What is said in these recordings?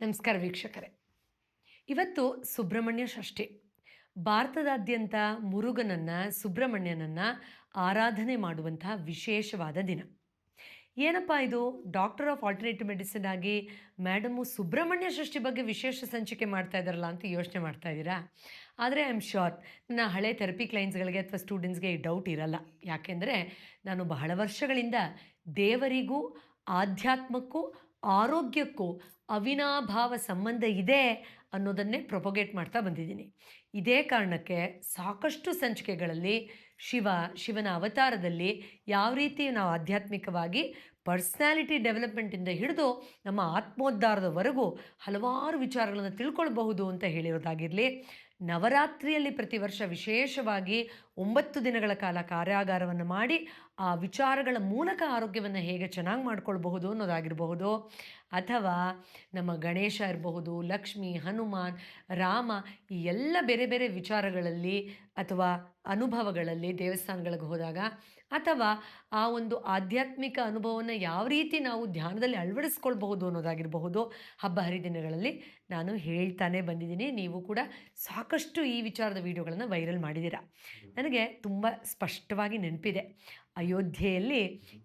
ನಮಸ್ಕಾರ ವೀಕ್ಷಕರೇ. ಇವತ್ತು ಸುಬ್ರಹ್ಮಣ್ಯ ಷಷ್ಠಿ. ಭಾರತದಾದ್ಯಂತ ಸುಬ್ರಹ್ಮಣ್ಯನನ್ನು ಆರಾಧನೆ ಮಾಡುವಂತಹ ವಿಶೇಷವಾದ ದಿನ. ಏನಪ್ಪ ಇದು, ಡಾಕ್ಟರ್ ಆಫ್ ಆಲ್ಟರ್ನೇಟಿವ್ ಮೆಡಿಸಿನ್ ಆಗಿ ಮೇಡಮು ಸುಬ್ರಹ್ಮಣ್ಯ ಷಷ್ಠಿ ಬಗ್ಗೆ ವಿಶೇಷ ಸಂಚಿಕೆ ಮಾಡ್ತಾ ಇದ್ದಾರಲ್ಲ ಅಂತ ಯೋಚನೆ ಮಾಡ್ತಾ ಇದ್ದೀರಾ? ಆದರೆ ಐ ಆಮ್ ಶ್ಯೂರ್ ನನ್ನ ಹಳೆ ಥೆರಪಿ ಕ್ಲೈಂಟ್ಸ್ಗಳಿಗೆ ಅಥವಾ ಸ್ಟೂಡೆಂಟ್ಸ್ಗೆ ಈ ಡೌಟ್ ಇರಲ್ಲ. ಯಾಕೆಂದರೆ ನಾನು ಬಹಳ ವರ್ಷಗಳಿಂದ ದೇವರಿಗೂ ಆಧ್ಯಾತ್ಮಕ್ಕೂ ಆರೋಗ್ಯಕ್ಕೂ ಅವಿನಾಭಾವ ಸಂಬಂಧ ಇದೆ ಅನ್ನೋದನ್ನೇ ಪ್ರೊಪೊಗೇಟ್ ಮಾಡ್ತಾ ಬಂದಿದ್ದೀನಿ. ಇದೇ ಕಾರಣಕ್ಕೆ ಸಾಕಷ್ಟು ಸಂಚಿಕೆಗಳಲ್ಲಿ ಶಿವನ ಅವತಾರದಲ್ಲಿ ಯಾವ ರೀತಿ ನಾವು ಆಧ್ಯಾತ್ಮಿಕವಾಗಿ ಪರ್ಸ್ನಾಲಿಟಿ ಡೆವಲಪ್ಮೆಂಟಿಂದ ಹಿಡಿದು ನಮ್ಮ ಆತ್ಮೋದ್ಧಾರದವರೆಗೂ ಹಲವಾರು ವಿಚಾರಗಳನ್ನು ತಿಳ್ಕೊಳ್ಬಹುದು ಅಂತ ಹೇಳಿರೋದಾಗಿರಲಿ, ನವರಾತ್ರಿಯಲ್ಲಿ ಪ್ರತಿ ವರ್ಷ ವಿಶೇಷವಾಗಿ 9 ದಿನಗಳ ಕಾಲ ಕಾರ್ಯಾಗಾರವನ್ನು ಮಾಡಿ ಆ ವಿಚಾರಗಳ ಮೂಲಕ ಆರೋಗ್ಯವನ್ನು ಹೇಗೆ ಚೆನ್ನಾಗಿ ಮಾಡ್ಕೊಳ್ಬಹುದು ಅನ್ನೋದಾಗಿರಬಹುದು, ಅಥವಾ ನಮ್ಮ ಗಣೇಶ ಇರಬಹುದು, ಲಕ್ಷ್ಮಿ, ಹನುಮಾನ್, ರಾಮ, ಈ ಎಲ್ಲ ಬೇರೆ ಬೇರೆ ವಿಚಾರಗಳಲ್ಲಿ ಅಥವಾ ಅನುಭವಗಳಲ್ಲಿ ದೇವಸ್ಥಾನಗಳಿಗೆ ಹೋದಾಗ, ಅಥವಾ ಆ ಒಂದು ಆಧ್ಯಾತ್ಮಿಕ ಅನುಭವವನ್ನು ಯಾವ ರೀತಿ ನಾವು ಧ್ಯಾನದಲ್ಲಿ ಅಳವಡಿಸ್ಕೊಳ್ಬಹುದು ಅನ್ನೋದಾಗಿರಬಹುದು, ಹಬ್ಬ ಹರಿದಿನಗಳಲ್ಲಿ ನಾನು ಹೇಳ್ತಾನೆ ಬಂದಿದ್ದೀನಿ. ನೀವು ಕೂಡ ಸಾಕಷ್ಟು ಈ ವಿಚಾರದ ವಿಡಿಯೋಗಳನ್ನು ವೈರಲ್ ಮಾಡಿದ್ದೀರಾ. ನನಗೆ ತುಂಬ ಸ್ಪಷ್ಟವಾಗಿ ನೆನಪಿದೆ, ಅಯೋಧ್ಯೆಯಲ್ಲಿ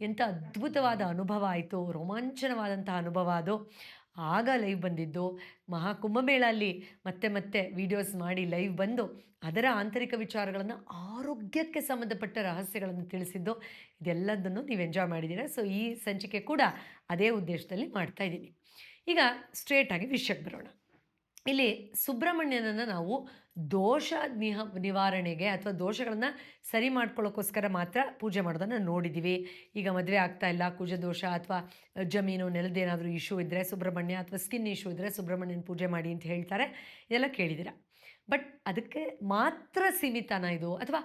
ಎಂಥ ಅದ್ಭುತವಾದ ಅನುಭವ ಆಯಿತು, ರೋಮಾಂಚನವಾದಂಥ ಅನುಭವ ಅದು. ಆಗ ಲೈವ್ ಬಂದಿದ್ದು, ಮಹಾಕುಂಭಮೇಳಲ್ಲಿ ಮತ್ತೆ ಮತ್ತೆ ವೀಡಿಯೋಸ್ ಮಾಡಿ ಲೈವ್ ಬಂದು ಅದರ ಆಂತರಿಕ ವಿಚಾರಗಳನ್ನು, ಆರೋಗ್ಯಕ್ಕೆ ಸಂಬಂಧಪಟ್ಟ ರಹಸ್ಯಗಳನ್ನು ತಿಳಿಸಿದ್ದು, ಇದೆಲ್ಲದನ್ನು ನೀವು ಎಂಜಾಯ್ ಮಾಡಿದ್ದೀರಾ. ಸೊ ಈ ಸಂಚಿಕೆ ಕೂಡ ಅದೇ ಉದ್ದೇಶದಲ್ಲಿ ಮಾಡ್ತಾ ಇದ್ದೀನಿ. ಈಗ ಸ್ಟ್ರೇಟಾಗಿ ವಿಷಯಕ್ಕೆ ಬರೋಣ. ಇಲ್ಲಿ ಸುಬ್ರಹ್ಮಣ್ಯನನ್ನು ನಾವು ದೋಷ ನಿವಾರಣೆಗೆ ಅಥವಾ ದೋಷಗಳನ್ನು ಸರಿ ಮಾಡ್ಕೊಳ್ಳೋಕ್ಕೋಸ್ಕರ ಮಾತ್ರ ಪೂಜೆ ಮಾಡೋದನ್ನು ನೋಡಿದ್ದೀವಿ. ಈಗ ಮದುವೆ ಆಗ್ತಾ ಇಲ್ಲ, ಕುಜದೋಷ ಅಥವಾ ಜಮೀನು ನೆಲದೇನಾದರೂ ಇಶ್ಯೂ ಇದ್ದರೆ ಸುಬ್ರಹ್ಮಣ್ಯ, ಅಥವಾ ಸ್ಕಿನ್ ಇಶ್ಯೂ ಇದ್ದರೆ ಸುಬ್ರಹ್ಮಣ್ಯನ ಪೂಜೆ ಮಾಡಿ ಅಂತ ಹೇಳ್ತಾರೆ. ಇದೆಲ್ಲ ಕೇಳಿದ್ದೀರ. ಬಟ್ ಅದಕ್ಕೆ ಮಾತ್ರ ಸೀಮಿತನ ಇದು, ಅಥವಾ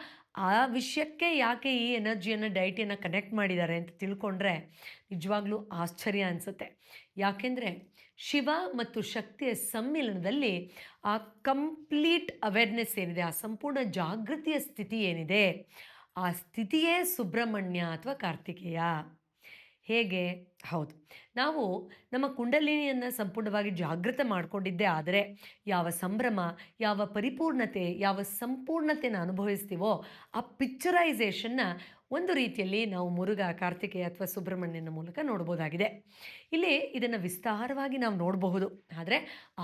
ಆ ವಿಷಯಕ್ಕೆ ಯಾಕೆ ಈ ಎನರ್ಜಿಯನ್ನು, ಡೈಟಿಯನ್ನು ಕನೆಕ್ಟ್ ಮಾಡಿದ್ದಾರೆ ಅಂತ ತಿಳ್ಕೊಂಡ್ರೆ ನಿಜವಾಗ್ಲೂ ಆಶ್ಚರ್ಯ ಅನಿಸುತ್ತೆ. ಯಾಕೆಂದರೆ ಶಿವ ಮತ್ತು ಶಕ್ತಿಯ ಸಮ್ಮಿಲನದಲ್ಲಿ ಆ ಕಂಪ್ಲೀಟ್ ಅವೇರ್ನೆಸ್ ಏನಿದೆ, ಆ ಸಂಪೂರ್ಣ ಜಾಗೃತಿಯ ಸ್ಥಿತಿ ಏನಿದೆ, ಆ ಸ್ಥಿತಿಯೇ ಸುಬ್ರಹ್ಮಣ್ಯ ಅಥವಾ ಕಾರ್ತಿಕೇಯ. ಹೇಗೆ? ಹೌದು, ನಾವು ನಮ್ಮ ಕುಂಡಲಿನಿಯನ್ನು ಸಂಪೂರ್ಣವಾಗಿ ಜಾಗೃತ ಮಾಡಿಕೊಂಡಿದ್ದೇ ಆದರೆ ಯಾವ ಸಂಭ್ರಮ, ಯಾವ ಪರಿಪೂರ್ಣತೆ, ಯಾವ ಸಂಪೂರ್ಣತೆನ ಅನುಭವಿಸ್ತೀವೋ ಆ ಪಿಕ್ಚರೈಸೇಷನ್ನ ಒಂದು ರೀತಿಯಲ್ಲಿ ನಾವು ಮುರುಘ, ಕಾರ್ತಿಕೇಯ ಅಥವಾ ಸುಬ್ರಹ್ಮಣ್ಯನ ಮೂಲಕ ನೋಡ್ಬೋದಾಗಿದೆ. ಇಲ್ಲಿ ಇದನ್ನು ವಿಸ್ತಾರವಾಗಿ ನಾವು ನೋಡಬಹುದು, ಆದರೆ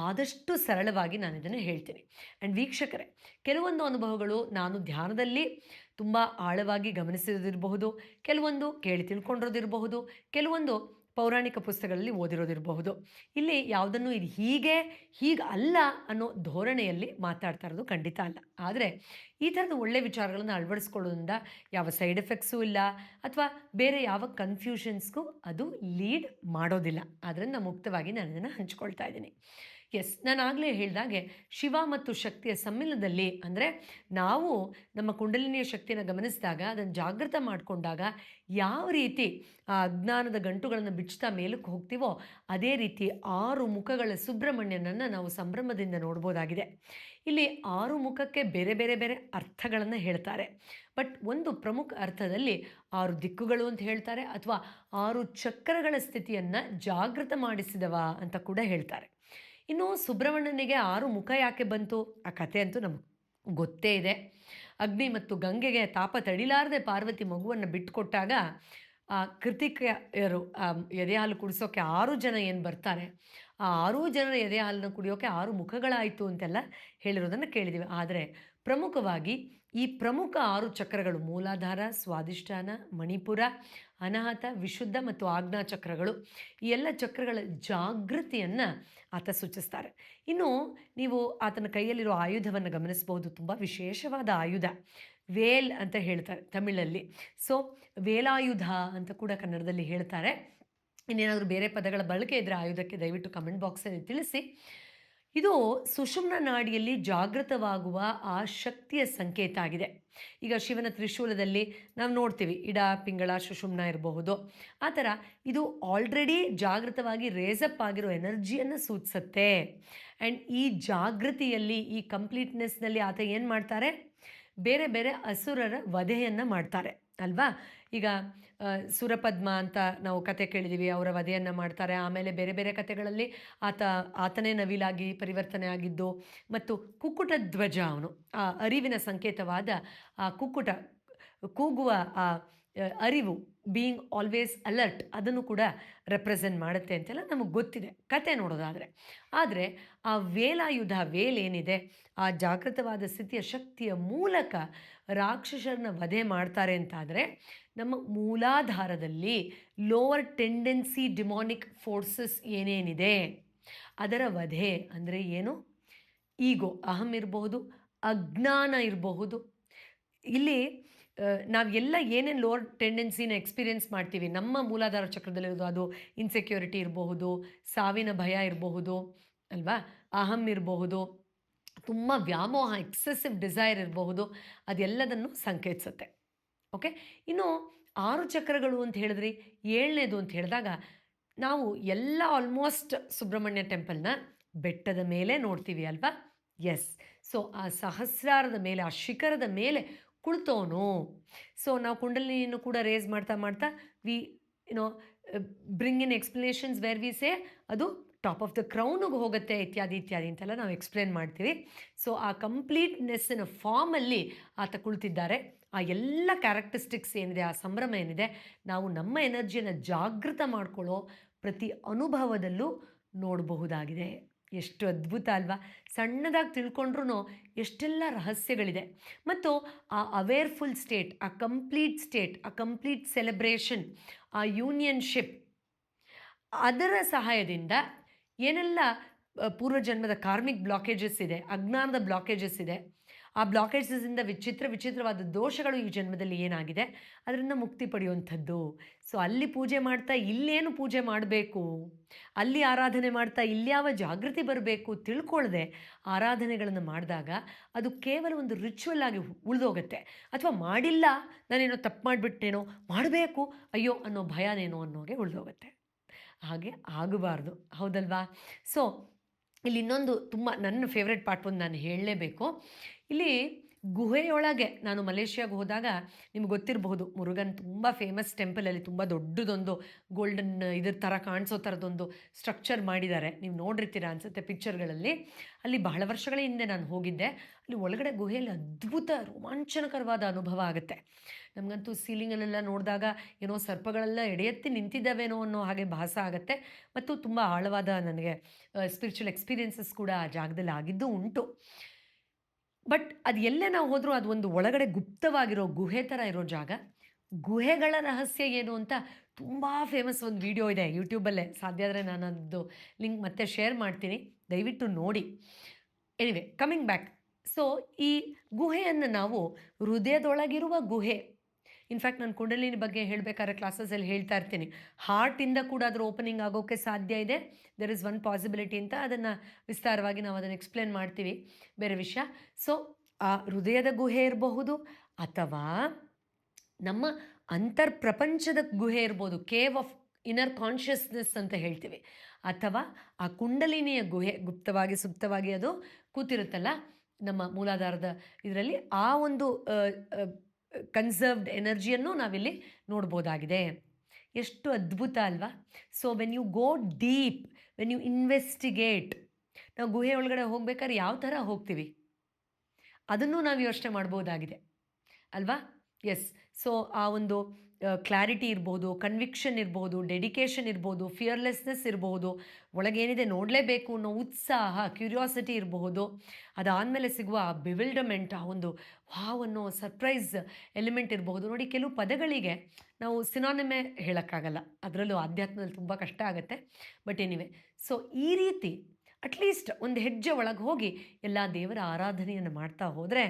ಆದಷ್ಟು ಸರಳವಾಗಿ ನಾನು ಇದನ್ನು ಹೇಳ್ತೀನಿ. ಆ್ಯಂಡ್ ವೀಕ್ಷಕರೇ, ಕೆಲವೊಂದು ಅನುಭವಗಳು ನಾನು ಧ್ಯಾನದಲ್ಲಿ ತುಂಬ ಆಳವಾಗಿ ಗಮನಿಸಿರೋದಿರಬಹುದು, ಕೆಲವೊಂದು ಕೇಳಿ ತಿಳ್ಕೊಂಡಿರೋದಿರಬಹುದು, ಕೆಲವೊಂದು ಪೌರಾಣಿಕ ಪುಸ್ತಕಗಳಲ್ಲಿ ಓದಿರೋದಿರಬಹುದು. ಇಲ್ಲಿ ಯಾವುದನ್ನು ಇದು ಹೀಗೆ ಅಲ್ಲ ಅನ್ನೋ ಧೋರಣೆಯಲ್ಲಿ ಮಾತಾಡ್ತಾ ಇರೋದು ಖಂಡಿತ ಅಲ್ಲ. ಆದರೆ ಈ ಥರದ ಒಳ್ಳೆಯ ವಿಚಾರಗಳನ್ನು ಅಳವಡಿಸ್ಕೊಳ್ಳೋದ್ರಿಂದ ಯಾವ ಸೈಡ್ ಎಫೆಕ್ಟ್ಸೂ ಇಲ್ಲ, ಅಥವಾ ಬೇರೆ ಯಾವ ಕನ್ಫ್ಯೂಷನ್ಸ್ಗೂ ಅದು ಲೀಡ್ ಮಾಡೋದಿಲ್ಲ. ಆದ್ದರಿಂದ ಮುಕ್ತವಾಗಿ ನಾನು ಇದನ್ನು ಹಂಚ್ಕೊಳ್ತಾ ಇದ್ದೀನಿ. ನಾನು ಆಗಲೇ ಹೇಳಿದಾಗೆ ಶಿವ ಮತ್ತು ಶಕ್ತಿಯ ಸಮ್ಮಿಲನದಲ್ಲಿ, ಅಂದರೆ ನಾವು ನಮ್ಮ ಕುಂಡಲಿನಿಯ ಶಕ್ತಿಯನ್ನು ಗಮನಿಸಿದಾಗ, ಅದನ್ನು ಜಾಗೃತ ಮಾಡಿಕೊಂಡಾಗ ಯಾವ ರೀತಿ ಆ ಅಜ್ಞಾನದ ಗಂಟುಗಳನ್ನು ಬಿಚ್ಚುತ್ತಾ ಮೇಲಕ್ಕೆ ಹೋಗ್ತೀವೋ ಅದೇ ರೀತಿ 6 ಮುಖಗಳ ಸುಬ್ರಹ್ಮಣ್ಯನನ್ನು ನಾವು ಸಂಭ್ರಮದಿಂದ ನೋಡ್ಬೋದಾಗಿದೆ. ಇಲ್ಲಿ 6 ಮುಖಕ್ಕೆ ಬೇರೆ ಬೇರೆ ಬೇರೆ ಅರ್ಥಗಳನ್ನು ಹೇಳ್ತಾರೆ. ಬಟ್ ಒಂದು ಪ್ರಮುಖ ಅರ್ಥದಲ್ಲಿ 6 ದಿಕ್ಕುಗಳು ಅಂತ ಹೇಳ್ತಾರೆ, ಅಥವಾ 6 ಚಕ್ರಗಳ ಸ್ಥಿತಿಯನ್ನು ಜಾಗೃತ ಮಾಡಿಸಿದವ ಅಂತ ಕೂಡ ಹೇಳ್ತಾರೆ. ಇನ್ನು ಸುಬ್ರಹ್ಮಣ್ಯನಿಗೆ 6 ಮುಖ ಯಾಕೆ ಬಂತು, ಆ ಕಥೆ ಅಂತೂ ನಮಗೆ ಗೊತ್ತೇ ಇದೆ. ಅಗ್ನಿ ಮತ್ತು ಗಂಗೆಗೆ ತಾಪ ತಡಿಲಾರದೆ ಪಾರ್ವತಿ ಮಗುವನ್ನು ಬಿಟ್ಟುಕೊಟ್ಟಾಗ ಕೃತಿಕೆಯರು ಎದೆ ಹಾಲು ಕುಡಿಸೋಕ್ಕೆ 6 ಜನ ಏನು ಬರ್ತಾರೆ, ಆ 6 ಜನರ ಎದೆ ಹಾಲನ್ನು ಕುಡಿಯೋಕ್ಕೆ 6 ಮುಖಗಳಾಯಿತು ಅಂತೆಲ್ಲ ಹೇಳಿರೋದನ್ನು ಕೇಳಿದ್ದೀವಿ. ಆದರೆ ಪ್ರಮುಖವಾಗಿ ಈ ಪ್ರಮುಖ 6 ಚಕ್ರಗಳು, ಮೂಲಾಧಾರ, ಸ್ವಾಧಿಷ್ಠಾನ, ಮಣಿಪುರ, ಅನಾಹತ, ವಿಶುದ್ಧ ಮತ್ತು ಆಜ್ಞಾ ಚಕ್ರಗಳು, ಈ ಎಲ್ಲ ಚಕ್ರಗಳ ಜಾಗೃತಿಯನ್ನು ಆತ ಸೂಚಿಸ್ತಾರೆ. ಇನ್ನು ನೀವು ಆತನ ಕೈಯಲ್ಲಿರೋ ಆಯುಧವನ್ನು ಗಮನಿಸಬಹುದು, ತುಂಬ ವಿಶೇಷವಾದ ಆಯುಧ, ವೇಲ್ ಅಂತ ಹೇಳ್ತಾರೆ ತಮಿಳಲ್ಲಿ. ಸೊ ವೇಲಾಯುಧ ಅಂತ ಕೂಡ ಕನ್ನಡದಲ್ಲಿ ಹೇಳ್ತಾರೆ. ಇನ್ನೇನಾದರೂ ಬೇರೆ ಪದಗಳ ಬಳಕೆ ಇದ್ದರೆ ಆಯುಧಕ್ಕೆ ದಯವಿಟ್ಟು ಕಮೆಂಟ್ ಬಾಕ್ಸಲ್ಲಿ ತಿಳಿಸಿ. ಇದು ಸುಷುಮ್ನ ನಾಡಿಯಲ್ಲಿ ಜಾಗೃತವಾಗುವ ಆ ಶಕ್ತಿಯ ಸಂಕೇತ ಆಗಿದೆ. ಈಗ ಶಿವನ ತ್ರಿಶೂಲದಲ್ಲಿ ನಾವು ನೋಡ್ತೀವಿ ಇಡ, ಪಿಂಗಳ, ಸುಷುಮ್ನ ಇರಬಹುದು. ಆ ಥರ ಇದು ಆಲ್ರೆಡಿ ಜಾಗೃತವಾಗಿ ರೇಸಪ್ ಆಗಿರೋ ಎನರ್ಜಿಯನ್ನು ಸೂಚಿಸುತ್ತೆ. ಆ್ಯಂಡ್ ಈ ಜಾಗೃತಿಯಲ್ಲಿ, ಈ ಕಂಪ್ಲೀಟ್ನೆಸ್ನಲ್ಲಿ ಆತ ಏನು ಮಾಡ್ತಾರೆ, ಬೇರೆ ಬೇರೆ ಅಸುರರ ವಧೆಯನ್ನು ಮಾಡ್ತಾರೆ. ಅಲ್ವಾ? ಈಗ ಸುರಪದ್ಮ ಅಂತ ನಾವು ಕತೆ ಕೇಳಿದ್ದೀವಿ. ಅವರ ವಧೆಯನ್ನು ಮಾಡ್ತಾರೆ. ಆಮೇಲೆ ಬೇರೆ ಬೇರೆ ಕತೆಗಳಲ್ಲಿ ಆತನೇ ನವಿಲಾಗಿ ಪರಿವರ್ತನೆ ಆಗಿದ್ದು, ಮತ್ತು ಕುಕ್ಕುಟ ಧ್ವಜ ಅವನು. ಆ ಅರಿವಿನ ಸಂಕೇತವಾದ ಆ ಕುಕ್ಕುಟ ಕೂಗುವ ಆ ಅರಿವು, ಬೀಯಿಂಗ್ ಆಲ್ವೇಸ್ ಅಲರ್ಟ್, ಅದನ್ನು ಕೂಡ ರೆಪ್ರೆಸೆಂಟ್ ಮಾಡುತ್ತೆ ಅಂತೆಲ್ಲ ನಮಗೆ ಗೊತ್ತಿದೆ ಕತೆ ನೋಡೋದಾದರೆ. ಆದರೆ ಆ ವೇಲಾಯುಧ, ವೇಲೇನಿದೆ, ಆ ಜಾಗೃತವಾದ ಸ್ಥಿತಿಯ ಶಕ್ತಿಯ ಮೂಲಕ ರಾಕ್ಷಸರನ್ನ ವಧೆ ಮಾಡ್ತಾರೆ ಅಂತಾದರೆ, ನಮ್ಮ ಮೂಲಾಧಾರದಲ್ಲಿ ಲೋವರ್ ಟೆಂಡೆನ್ಸಿ ಡಿಮಾನಿಕ್ ಫೋರ್ಸಸ್ ಏನೇನಿದೆ ಅದರ ವಧೆ ಅಂದರೆ ಏನು? ಈಗೋ, ಅಹಂ ಇರಬಹುದು, ಅಜ್ಞಾನ ಇರಬಹುದು. ಇಲ್ಲಿ ನಾವೆಲ್ಲ ಏನೇನು ಲೋವರ್ ಟೆಂಡೆನ್ಸಿನ ಎಕ್ಸ್ಪೀರಿಯೆನ್ಸ್ ಮಾಡ್ತೀವಿ ನಮ್ಮ ಮೂಲಾಧಾರ ಚಕ್ರದಲ್ಲಿರೋದು, ಅದು ಇನ್ಸೆಕ್ಯೂರಿಟಿ ಇರಬಹುದು, ಸಾವಿನ ಭಯ ಇರಬಹುದು ಅಲ್ವಾ, ಅಹಂ ಇರಬಹುದು, ತುಂಬ ವ್ಯಾಮೋಹ, ಎಕ್ಸೆಸಿವ್ ಡಿಸೈರ್ ಇರಬಹುದು, ಅದೆಲ್ಲದನ್ನು ಸಂಕೇತಿಸುತ್ತೆ. ಓಕೆ, ಇನ್ನು 6 ಚಕ್ರಗಳು ಅಂತ ಹೇಳಿದ್ರಿ. 7ನೇದು ಅಂತ ಹೇಳಿದಾಗ ನಾವು ಎಲ್ಲ ಆಲ್ಮೋಸ್ಟ್ ಸುಬ್ರಹ್ಮಣ್ಯ ಟೆಂಪಲ್ನ ಬೆಟ್ಟದ ಮೇಲೆ ನೋಡ್ತೀವಿ ಅಲ್ವಾ? ಎಸ್. ಸೊ ಆ ಸಹಸ್ರಾರದ ಮೇಲೆ, ಆ ಶಿಖರದ ಮೇಲೆ ಕುಳಿತವನು. ಸೊ ನಾವು ಕುಂಡಲಿನಿಯನ್ನು ಕೂಡ ರೇಸ್ ಮಾಡ್ತಾ ಮಾಡ್ತಾ V YONO bring in explanations where we say ಅದು ಟಾಪ್ ಆಫ್ ದ ಕ್ರೌನಿಗೆ ಹೋಗುತ್ತೆ, ಇತ್ಯಾದಿ ಇತ್ಯಾದಿ ಅಂತೆಲ್ಲ ನಾವು ಎಕ್ಸ್ಪ್ಲೇನ್ ಮಾಡ್ತೀವಿ. ಸೊ ಆ ಕಂಪ್ಲೀಟ್ನೆಸ್ಸಿನ ಫಾರ್ಮಲ್ಲಿ ಆತ ಕುಳಿತಿದ್ದಾರೆ. ಆ ಎಲ್ಲ ಕ್ಯಾರೆಕ್ಟರಿಸ್ಟಿಕ್ಸ್ ಏನಿದೆ, ಆ ಸಂಭ್ರಮ ಏನಿದೆ, ನಾವು ನಮ್ಮ ಎನರ್ಜಿಯನ್ನು ಜಾಗೃತ ಮಾಡಿಕೊಳ್ಳೋ ಪ್ರತಿ ಅನುಭವದಲ್ಲೂ ನೋಡಬಹುದಾಗಿದೆ. ಎಷ್ಟು ಅದ್ಭುತ ಅಲ್ವಾ? ಸಣ್ಣದಾಗಿ ತಿಳ್ಕೊಂಡ್ರೂ ಎಷ್ಟೆಲ್ಲ ರಹಸ್ಯಗಳಿದೆ. ಮತ್ತು ಆ ಅವೇರ್ಫುಲ್ ಸ್ಟೇಟ್, ಆ ಕಂಪ್ಲೀಟ್ ಸ್ಟೇಟ್, ಆ ಕಂಪ್ಲೀಟ್ ಸೆಲೆಬ್ರೇಷನ್, ಆ ಯೂನಿಯನ್ಶಿಪ್, ಅದರ ಸಹಾಯದಿಂದ ಏನೆಲ್ಲ ಪೂರ್ವಜನ್ಮದ ಕಾರ್ಮಿಕ್ ಬ್ಲಾಕೇಜಸ್ ಇದೆ, ಅಜ್ಞಾನದ ಬ್ಲಾಕೇಜಸ್ ಇದೆ, ಆ ಬ್ಲಾಕೇಜಸ್ಸಿಂದ ವಿಚಿತ್ರವಾದ ದೋಷಗಳು ಈ ಜನ್ಮದಲ್ಲಿ ಏನಾಗಿದೆ ಅದರಿಂದ ಮುಕ್ತಿ ಪಡೆಯುವಂಥದ್ದು. ಸೊ ಅಲ್ಲಿ ಪೂಜೆ ಮಾಡ್ತಾ ಇಲ್ಲೇನು ಪೂಜೆ ಮಾಡಬೇಕು, ಅಲ್ಲಿ ಆರಾಧನೆ ಮಾಡ್ತಾ ಇಲ್ಯಾವ ಜಾಗೃತಿ ಬರಬೇಕು ತಿಳ್ಕೊಳ್ಳದೆ ಆರಾಧನೆಗಳನ್ನು ಮಾಡಿದಾಗ ಅದು ಕೇವಲ ಒಂದು ರಿಚುವಲ್ ಆಗಿ ಉಳಿದೋಗುತ್ತೆ. ಅಥವಾ ಮಾಡಿಲ್ಲ, ನಾನೇನೋ ತಪ್ಪು ಮಾಡಿಬಿಟ್ಟೇನೋ, ಮಾಡಬೇಕು ಅಯ್ಯೋ ಅನ್ನೋ ಭಯನೇನೋ ಅನ್ನೋಗೆ ಉಳಿದೋಗುತ್ತೆ. ಹಾಗೆ ಆಗಬಾರ್ದು, ಹೌದಲ್ವಾ? ಸೊ ಇಲ್ಲಿ ಇನ್ನೊಂದು ತುಂಬ ನನ್ನ ಫೇವ್ರೆಟ್ ಪಾರ್ಟ್ ಒಂದು ನಾನು ಹೇಳಲೇಬೇಕು. ಇಲ್ಲಿ ಗುಹೆಯೊಳಗೆ ನಾನು ಮಲೇಷ್ಯಾಗೆ ಹೋದಾಗ ನಿಮ್ಗೆ ಗೊತ್ತಿರಬಹುದು, ಮುರುಗನ್ ತುಂಬ ಫೇಮಸ್ ಟೆಂಪಲಲ್ಲಿ ತುಂಬ ದೊಡ್ಡದೊಂದು ಗೋಲ್ಡನ್ ಇದ್ರ ಥರ ಕಾಣಿಸೋ ಥರದೊಂದು ಸ್ಟ್ರಕ್ಚರ್ ಮಾಡಿದ್ದಾರೆ. ನೀವು ನೋಡಿರ್ತೀರ ಅನಿಸುತ್ತೆ ಪಿಕ್ಚರ್ಗಳಲ್ಲಿ. ಅಲ್ಲಿ ಬಹಳ ವರ್ಷಗಳ ಹಿಂದೆ ನಾನು ಹೋಗಿದ್ದೆ. ಅಲ್ಲಿ ಒಳಗಡೆ ಗುಹೆಯಲ್ಲಿ ಅದ್ಭುತ ರೋಮಾಂಚನಕರವಾದ ಅನುಭವ ಆಗುತ್ತೆ. ನಮಗಂತೂ ಸೀಲಿಂಗಲ್ಲೆಲ್ಲ ನೋಡಿದಾಗ ಏನೋ ಸರ್ಪಗಳೆಲ್ಲ ಎಡೆಯೆತ್ತಿ ನಿಂತಿದ್ದಾವೇನೋ ಅನ್ನೋ ಹಾಗೆ ಭಾಸ ಆಗುತ್ತೆ. ಮತ್ತು ತುಂಬ ಆಳವಾದ ನನಗೆ ಸ್ಪಿರಿಚುವಲ್ ಎಕ್ಸ್ಪೀರಿಯೆನ್ಸಸ್ ಕೂಡ ಆ ಜಾಗದಲ್ಲಿ ಆಗಿದ್ದು ಉಂಟು. ಬಟ್ ಅದು ಎಲ್ಲೇ ನಾವು ಹೋದರೂ ಅದು ಒಂದು ಒಳಗಡೆ ಗುಪ್ತವಾಗಿರೋ ಗುಹೆ ಥರ ಇರೋ ಜಾಗ. ಗುಹೆಗಳ ರಹಸ್ಯ ಏನು ಅಂತ ತುಂಬ ಫೇಮಸ್ ಒಂದು ವಿಡಿಯೋ ಇದೆ ಯೂಟ್ಯೂಬಲ್ಲೇ. ಸಾಧ್ಯ ಆದರೆ ನಾನು ಅದು ಲಿಂಕ್ ಮತ್ತೆ ಶೇರ್ ಮಾಡ್ತೀನಿ, ದಯವಿಟ್ಟು ನೋಡಿ. Anyway, coming back. ಸೊ ಈ ಗುಹೆಯನ್ನು ನಾವು ಹೃದಯದೊಳಗಿರುವ ಗುಹೆ, ಇನ್ಫ್ಯಾಕ್ಟ್ ನಾನು ಕುಂಡಲಿನಿ ಬಗ್ಗೆ ಹೇಳಬೇಕಾದ್ರೆ ಕ್ಲಾಸಸಲ್ಲಿ ಹೇಳ್ತಾ ಇರ್ತೀನಿ, ಹಾರ್ಟಿಂದ ಕೂಡ ಅದರ ಓಪನಿಂಗ್ ಆಗೋಕ್ಕೆ ಸಾಧ್ಯ ಇದೆ. ದೆರ್ ಇಸ್ ಒನ್ ಪಾಸಿಬಿಲಿಟಿ ಅಂತ, ಅದನ್ನು ವಿಸ್ತಾರವಾಗಿ ನಾವು ಅದನ್ನು ಎಕ್ಸ್ಪ್ಲೇನ್ ಮಾಡ್ತೀವಿ, ಬೇರೆ ವಿಷಯ. ಸೊ ಆ ಹೃದಯದ ಗುಹೆ ಇರಬಹುದು, ಅಥವಾ ನಮ್ಮ ಅಂತರ್ಪ್ರಪಂಚದ ಗುಹೆ ಇರ್ಬೋದು, ಕೇವ್ ಆಫ್ ಇನ್ನರ್ ಕಾನ್ಷಿಯಸ್ನೆಸ್ ಅಂತ ಹೇಳ್ತೀವಿ, ಅಥವಾ ಆ ಕುಂಡಲಿನಿಯ ಗುಹೆ ಗುಪ್ತವಾಗಿ ಸುಪ್ತವಾಗಿ ಅದು ಕೂತಿರುತ್ತಲ್ಲ ನಮ್ಮ ಮೂಲಾಧಾರದ ಇದರಲ್ಲಿ, ಆ ಒಂದು ಕನ್ಸರ್ವ್ಡ್ ಎನರ್ಜಿಯನ್ನು ನಾವಿಲ್ಲಿ ನೋಡ್ಬೋದಾಗಿದೆ. ಎಷ್ಟು ಅದ್ಭುತ ಅಲ್ವಾ? So when you go deep, when you investigate, ನಾವು ಗುಹೆ ಒಳಗಡೆ ಹೋಗ್ಬೇಕಾದ್ರೆ ಯಾವ ಥರ ಹೋಗ್ತೀವಿ ಅದನ್ನು ನಾವು ಯೋಚನೆ ಮಾಡ್ಬೋದಾಗಿದೆ ಅಲ್ವಾ? ಎಸ್. ಸೊ ಆ ಒಂದು ಕ್ಲಾರಿಟಿ ಇರ್ಬೋದು, ಕನ್ವಿಕ್ಷನ್ ಇರ್ಬೋದು, ಡೆಡಿಕೇಶನ್ ಇರ್ಬೋದು, ಫಿಯರ್ಲೆಸ್ನೆಸ್ ಇರಬಹುದು, ಒಳಗೇನಿದೆ ನೋಡಲೇಬೇಕು ಅನ್ನೋ ಉತ್ಸಾಹ, ಕ್ಯೂರಿಯಾಸಿಟಿ ಇರಬಹುದು. ಅದಾದಮೇಲೆ ಸಿಗುವ ಆ ಬಿವಿಲ್ಡಮೆಂಟ್, ಆ ಒಂದು ವಾವ್ ಅನ್ನೋ ಸರ್ಪ್ರೈಸ್ ಎಲಿಮೆಂಟ್ ಇರಬಹುದು. ನೋಡಿ, ಕೆಲವು ಪದಗಳಿಗೆ ನಾವು ಸಿನಾನಿಮೆ ಹೇಳೋಕ್ಕಾಗಲ್ಲ, ಅದರಲ್ಲೂ ಆಧ್ಯಾತ್ಮದಲ್ಲಿ ತುಂಬ ಕಷ್ಟ ಆಗುತ್ತೆ. ಬಟ್ ಎನಿವೆ, ಸೊ ಈ ರೀತಿ ಅಟ್ಲೀಸ್ಟ್ ಒಂದು ಹೆಜ್ಜೆ ಒಳಗೆ ಹೋಗಿ ಎಲ್ಲ ದೇವರ ಆರಾಧನೆಯನ್ನು ಮಾಡ್ತಾ ಹೋದರೆ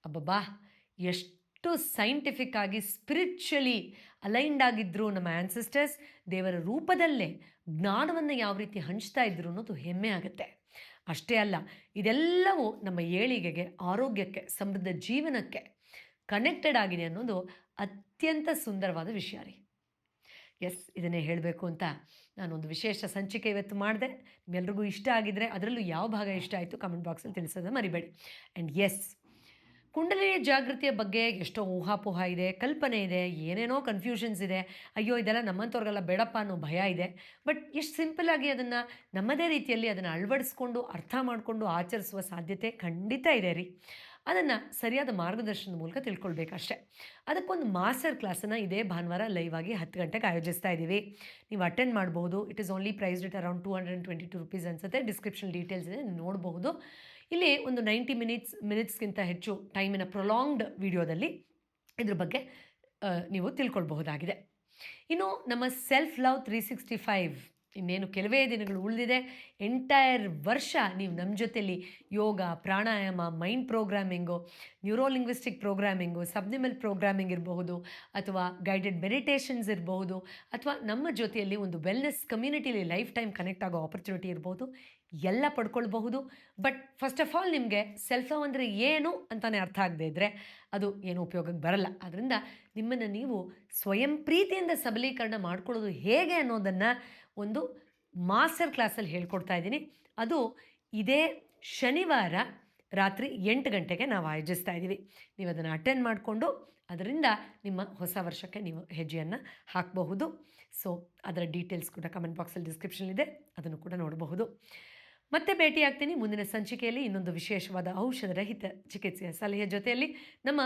ಅಬ್ಬಬ್ಬಾ, ಎಷ್ಟು ಸೈಂಟಿಫಿಕ್ ಆಗಿ ಸ್ಪಿರಿಚುವಲಿ ಅಲೈನ್ಡ್ ಆಗಿದ್ದರು ನಮ್ಮ ಆ್ಯನ್ಸಿಸ್ಟರ್ಸ್. ದೇವರ ರೂಪದಲ್ಲೇ ಜ್ಞಾನವನ್ನು ಯಾವ ರೀತಿ ಹಂಚ್ತಾ ಇದ್ರು ಅನ್ನೋದು ಹೆಮ್ಮೆ ಆಗುತ್ತೆ. ಅಷ್ಟೇ ಅಲ್ಲ, ಇದೆಲ್ಲವೂ ನಮ್ಮ ಏಳಿಗೆಗೆ, ಆರೋಗ್ಯಕ್ಕೆ, ಸಮೃದ್ಧ ಜೀವನಕ್ಕೆ ಕನೆಕ್ಟೆಡ್ ಆಗಿದೆ ಅನ್ನೋದು ಅತ್ಯಂತ ಸುಂದರವಾದ ವಿಷಯ ರೀ. ಎಸ್, ಇದನ್ನೇ ಹೇಳಬೇಕು ಅಂತ ನಾನೊಂದು ವಿಶೇಷ ಸಂಚಿಕೆ ಇವತ್ತು ಮಾಡಿದೆ. ನಿಮ್ಮೆಲ್ರಿಗೂ ಇಷ್ಟ ಆಗಿದ್ದರೆ, ಅದರಲ್ಲೂ ಯಾವ ಭಾಗ ಇಷ್ಟ ಆಯಿತು ಕಮೆಂಟ್ ಬಾಕ್ಸಲ್ಲಿ ತಿಳಿಸೋದು ಮರಿಬೇಡಿ. ಆ್ಯಂಡ್ ಎಸ್, ಕುಂಡಲಿನಿ ಜಾಗೃತಿಯ ಬಗ್ಗೆ ಎಷ್ಟೋ ಊಹಾಪೋಹ ಇದೆ, ಕಲ್ಪನೆ ಇದೆ, ಏನೇನೋ ಕನ್ಫ್ಯೂಷನ್ಸ್ ಇದೆ. ಅಯ್ಯೋ! ಇದೆಲ್ಲ ನಮ್ಮಂಥವ್ರಿಗೆಲ್ಲ ಬೇಡಪ್ಪ ಅನ್ನೋ ಭಯ ಇದೆ. ಬಟ್ ಎಷ್ಟು ಸಿಂಪಲ್ಲಾಗಿ ಅದನ್ನು ನಮ್ಮದೇ ರೀತಿಯಲ್ಲಿ ಅದನ್ನು ಅಳವಡಿಸ್ಕೊಂಡು, ಅರ್ಥ ಮಾಡಿಕೊಂಡು ಆಚರಿಸುವ ಸಾಧ್ಯತೆ ಖಂಡಿತ ಇದೆ ರೀ. ಅದನ್ನು ಸರಿಯಾದ ಮಾರ್ಗದರ್ಶನದ ಮೂಲಕ ತಿಳ್ಕೊಳ್ಬೇಕಷ್ಟೆ. ಅದಕ್ಕೊಂದು ಮಾಸ್ಟರ್ ಕ್ಲಾಸನ್ನು ಇದೇ ಭಾನುವಾರ ಲೈವ್ ಆಗಿ 10 ಗಂಟೆಗೆ ಆಯೋಜಿಸ್ತಾ ಇದ್ದೀವಿ. ನೀವು ಅಟೆಂಡ್ ಮಾಡಬಹುದು. It is only priced at around ₹222 ಅನ್ಸುತ್ತೆ. ಡಿಸ್ಕ್ರಿಪ್ಷನ್ ಡೀಟೇಲ್ಸ್ ಇದೆ, ನೀವು ನೋಡಬಹುದು. ಇಲ್ಲಿ ಒಂದು 90 ಮಿನಿಟ್ಸ್ಗಿಂತ ಹೆಚ್ಚು ಟೈಮಿನ ಪ್ರೊಲಾಂಗ್ಡ್ ವಿಡಿಯೋದಲ್ಲಿ ಇದ್ರ ಬಗ್ಗೆ ನೀವು ತಿಳ್ಕೊಳ್ಬಹುದಾಗಿದೆ. ಇನ್ನು ನಮ್ಮ ಸೆಲ್ಫ್ ಲವ್ 365 ಇನ್ನೇನು ಕೆಲವೇ ದಿನಗಳು ಉಳಿದಿದೆ. ಎಂಟೈರ್ ವರ್ಷ ನೀವು ನಮ್ಮ ಜೊತೆಯಲ್ಲಿ ಯೋಗ, ಪ್ರಾಣಾಯಾಮ, ಮೈಂಡ್ ಪ್ರೋಗ್ರಾಮಿಂಗು, ನ್ಯೂರೋಲಿಂಗ್ವಿಸ್ಟಿಕ್ ಪ್ರೋಗ್ರಾಮಿಂಗು, ಸಬ್ನಿಮಲ್ ಪ್ರೋಗ್ರಾಮಿಂಗ್ ಇರಬಹುದು, ಅಥವಾ ಗೈಡೆಡ್ ಮೆಡಿಟೇಷನ್ಸ್ ಇರಬಹುದು, ಅಥವಾ ನಮ್ಮ ಜೊತೆಯಲ್ಲಿ ಒಂದು ವೆಲ್ನೆಸ್ ಕಮ್ಯುನಿಟಿಲಿ ಲೈಫ್ ಟೈಮ್ ಕನೆಕ್ಟ್ ಆಗೋ ಆಪರ್ಚುನಿಟಿ ಇರ್ಬೋದು, ಎಲ್ಲ ಪಡ್ಕೊಳ್ಬಹುದು. ಬಟ್ ಫಸ್ಟ್ ಆಫ್ ಆಲ್ ನಿಮಗೆ ಸೆಲ್ಫ್ ಲವ್ ಅಂದರೆ ಏನು ಅಂತಲೇ ಅರ್ಥ ಆಗದೇ ಇದ್ದರೆ ಅದು ಏನು ಉಪಯೋಗಕ್ಕೆ ಬರಲ್ಲ. ಆದ್ದರಿಂದ ನಿಮ್ಮನ್ನು ನೀವು ಸ್ವಯಂ ಪ್ರೀತಿಯಿಂದ ಸಬಲೀಕರಣ ಮಾಡ್ಕೊಳ್ಳೋದು ಹೇಗೆ ಅನ್ನೋದನ್ನು ಒಂದು ಮಾಸ್ಟರ್ ಕ್ಲಾಸಲ್ಲಿ ಹೇಳ್ಕೊಡ್ತಾ ಇದ್ದೀನಿ. ಅದು ಇದೇ ಶನಿವಾರ ರಾತ್ರಿ 8 ಗಂಟೆಗೆ ನಾವು ಆಯೋಜಿಸ್ತಾ ಇದ್ದೀವಿ. ನೀವು ಅದನ್ನು ಅಟೆಂಡ್ ಮಾಡಿಕೊಂಡು ಅದರಿಂದ ನಿಮ್ಮ ಹೊಸ ವರ್ಷಕ್ಕೆ ನೀವು ಹೆಜ್ಜೆಯನ್ನು ಹಾಕಬಹುದು. ಸೊ ಅದರ ಡೀಟೇಲ್ಸ್ ಕೂಡ ಕಮೆಂಟ್ ಬಾಕ್ಸಲ್ಲಿ ಡಿಸ್ಕ್ರಿಪ್ಷನ್ಲಿದೆ, ಅದನ್ನು ಕೂಡ ನೋಡಬಹುದು. ಮತ್ತೆ ಭೇಟಿಯಾಗ್ತೀನಿ ಮುಂದಿನ ಸಂಚಿಕೆಯಲ್ಲಿ ಇನ್ನೊಂದು ವಿಶೇಷವಾದ ಔಷಧರಹಿತ ಚಿಕಿತ್ಸೆಯ ಸಲಹೆ ಜೊತೆಯಲ್ಲಿ. ನಮ್ಮ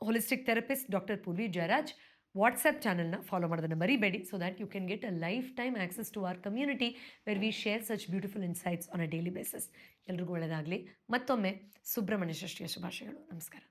holistic therapist doctor Poorvi Jayaraj WhatsApp ಚಾನಲ್ನ ಫಾಲೋ ಮಾಡೋದನ್ನು ಮರಿಬೇಡಿ, so that you can get a lifetime access to our community where we share such beautiful insights on a daily basis. ಎಲ್ರಿಗೂ ಒಳ್ಳೆಯದಾಗಲಿ. ಮತ್ತೊಮ್ಮೆ ಸುಬ್ರಹ್ಮಣ್ಯ ಷಷ್ಠಿಯ ಶುಭಾಶಯಗಳು. ನಮಸ್ಕಾರ.